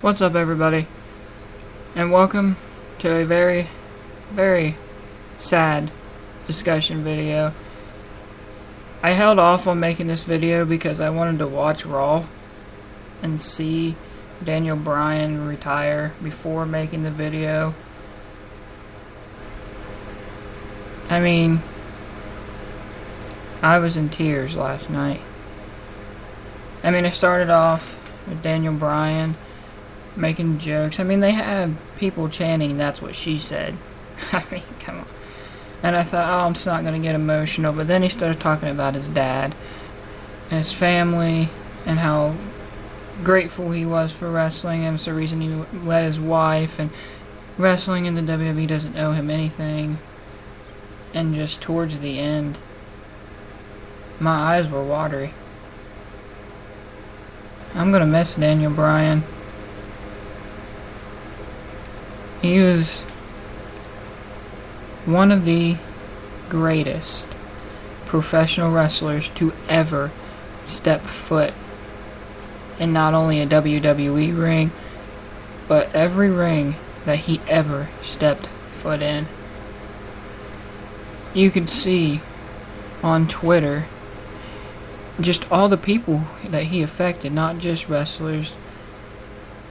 What's up, everybody, and welcome to a very, very sad discussion video. I held off on making this video because I wanted to watch Raw and see Daniel Bryan retire before making the video. I mean, I was in tears last night. I mean, it started off with Daniel Bryan making jokes. I mean, they had people chanting, "That's what she said." I mean, come on. And I thought, oh, I'm just not going to get emotional. But then he started talking about his dad and his family and how grateful he was for wrestling. And it's the reason he let his wife, and wrestling in the WWE doesn't owe him anything. And just towards the end, my eyes were watery. I'm going to miss Daniel Bryan. He was one of the greatest professional wrestlers to ever step foot in not only a WWE ring, but every ring that he ever stepped foot in. You could see on Twitter just all the people that he affected, not just wrestlers,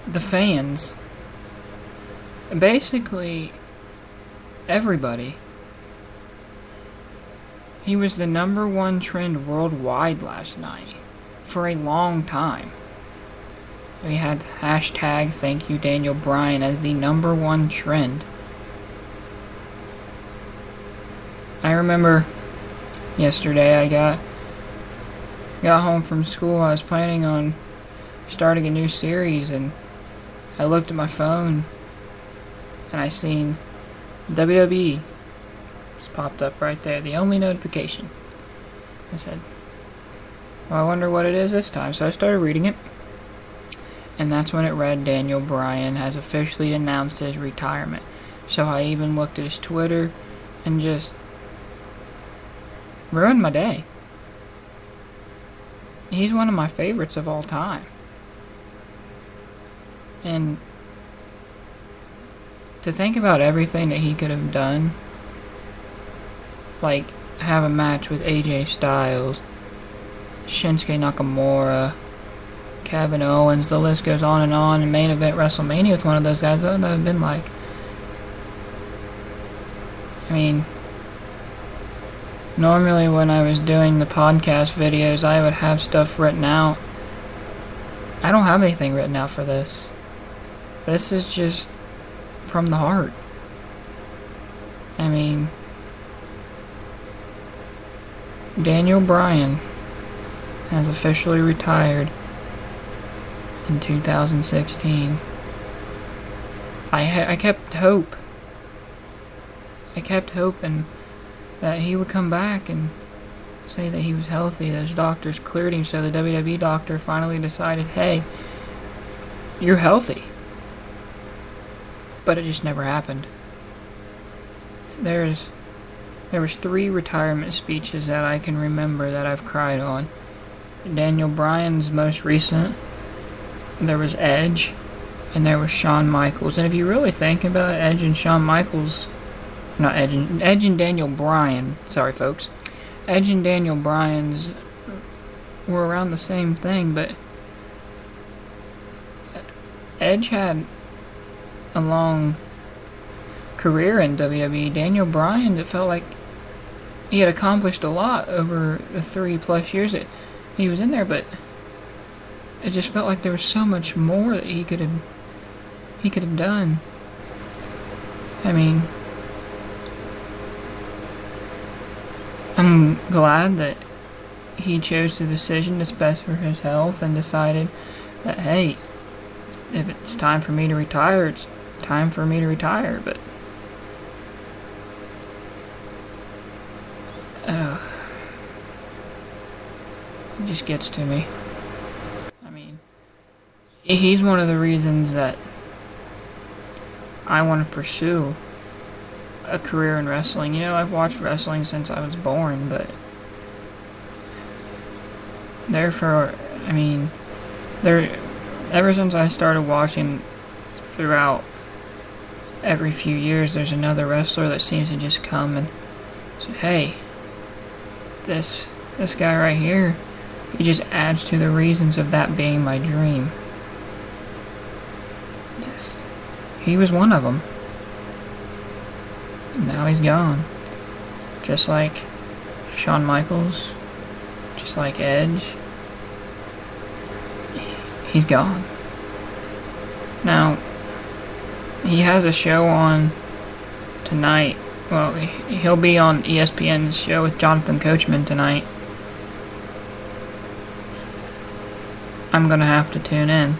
the fans. Basically, everybody. He was the #1 trend worldwide last night for a long time. We had hashtag Thank You Daniel Bryan as the #1 trend. I remember yesterday I got home from school. I was planning on starting a new series, and I looked at my phone and I seen WWE just popped up right there, the only notification. I said, well, I wonder what it is this time. So I started reading it, and that's when it read Daniel Bryan has officially announced his retirement. So I even looked at his Twitter and just ruined my day. He's one of my favorites of all time. And to think about everything that he could have done, like have a match with AJ Styles, Shinsuke Nakamura, Kevin Owens, the list goes on, and main event WrestleMania with one of those guys, that would have been like, I mean, normally when I was doing the podcast videos, I would have stuff written out. I don't have anything written out for this. This is just from the heart. I mean, Daniel Bryan has officially retired in 2016. I kept hope. I kept hoping that he would come back and say that he was healthy, that his doctors cleared him, so the WWE doctor finally decided, hey, you're healthy. But it just never happened. There was 3 retirement speeches that I can remember that I've cried on. Daniel Bryan's most recent, there was Edge, and there was Shawn Michaels. And if you really think about it, Edge and Shawn Michaels, not Edge and Daniel Bryan, sorry folks, Edge and Daniel Bryan's were around the same thing, but Edge had a long career in WWE. Daniel Bryan, it felt like he had accomplished a lot over the 3+ years that he was in there, but it just felt like there was so much more that he could have done. I mean, I'm glad that he chose the decision that's best for his health and decided that, hey, if it's time for me to retire, it's time for me to retire. But it just gets to me. I mean, he's one of the reasons that I want to pursue a career in wrestling. You know, I've watched wrestling since I was born, but therefore, I mean, there ever since I started watching throughout every few years, there's another wrestler that seems to just come and say, hey, this guy right here, he just adds to the reasons of that being my dream. He was one of them. Now he's gone. Just like Shawn Michaels, just like Edge. He's gone. Now, he has a show on tonight. Well, he'll be on ESPN's show with Jonathan Coachman tonight. I'm gonna have to tune in.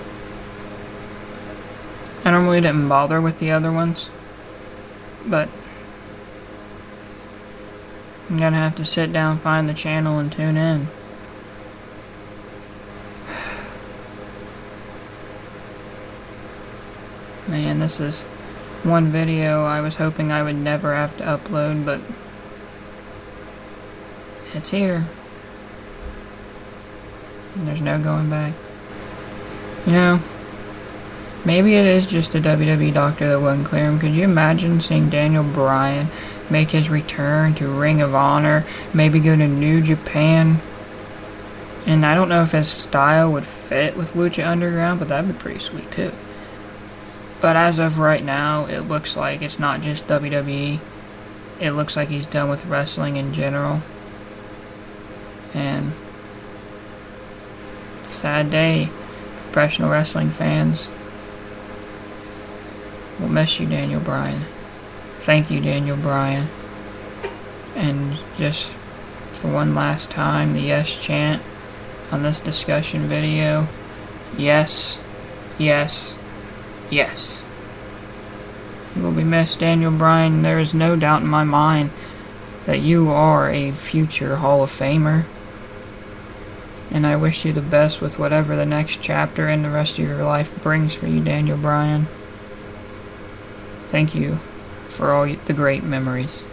I normally didn't bother with the other ones, but I'm gonna have to sit down, find the channel, and tune in. Man, this is one video I was hoping I would never have to upload, but it's here. And there's no going back. You know, maybe it is just a WWE doctor that wouldn't clear him. Could you imagine seeing Daniel Bryan make his return to Ring of Honor, maybe go to New Japan? And I don't know if his style would fit with Lucha Underground, but that'd be pretty sweet too. But as of right now, it looks like it's not just WWE. It looks like he's done with wrestling in general. And it's a sad day for professional wrestling fans. We'll miss you, Daniel Bryan. Thank you, Daniel Bryan. And just for one last time, the yes chant on this discussion video. Yes, yes, yes. You will be missed, Daniel Bryan. There is no doubt in my mind that you are a future Hall of Famer. And I wish you the best with whatever the next chapter and the rest of your life brings for you, Daniel Bryan. Thank you for all the great memories.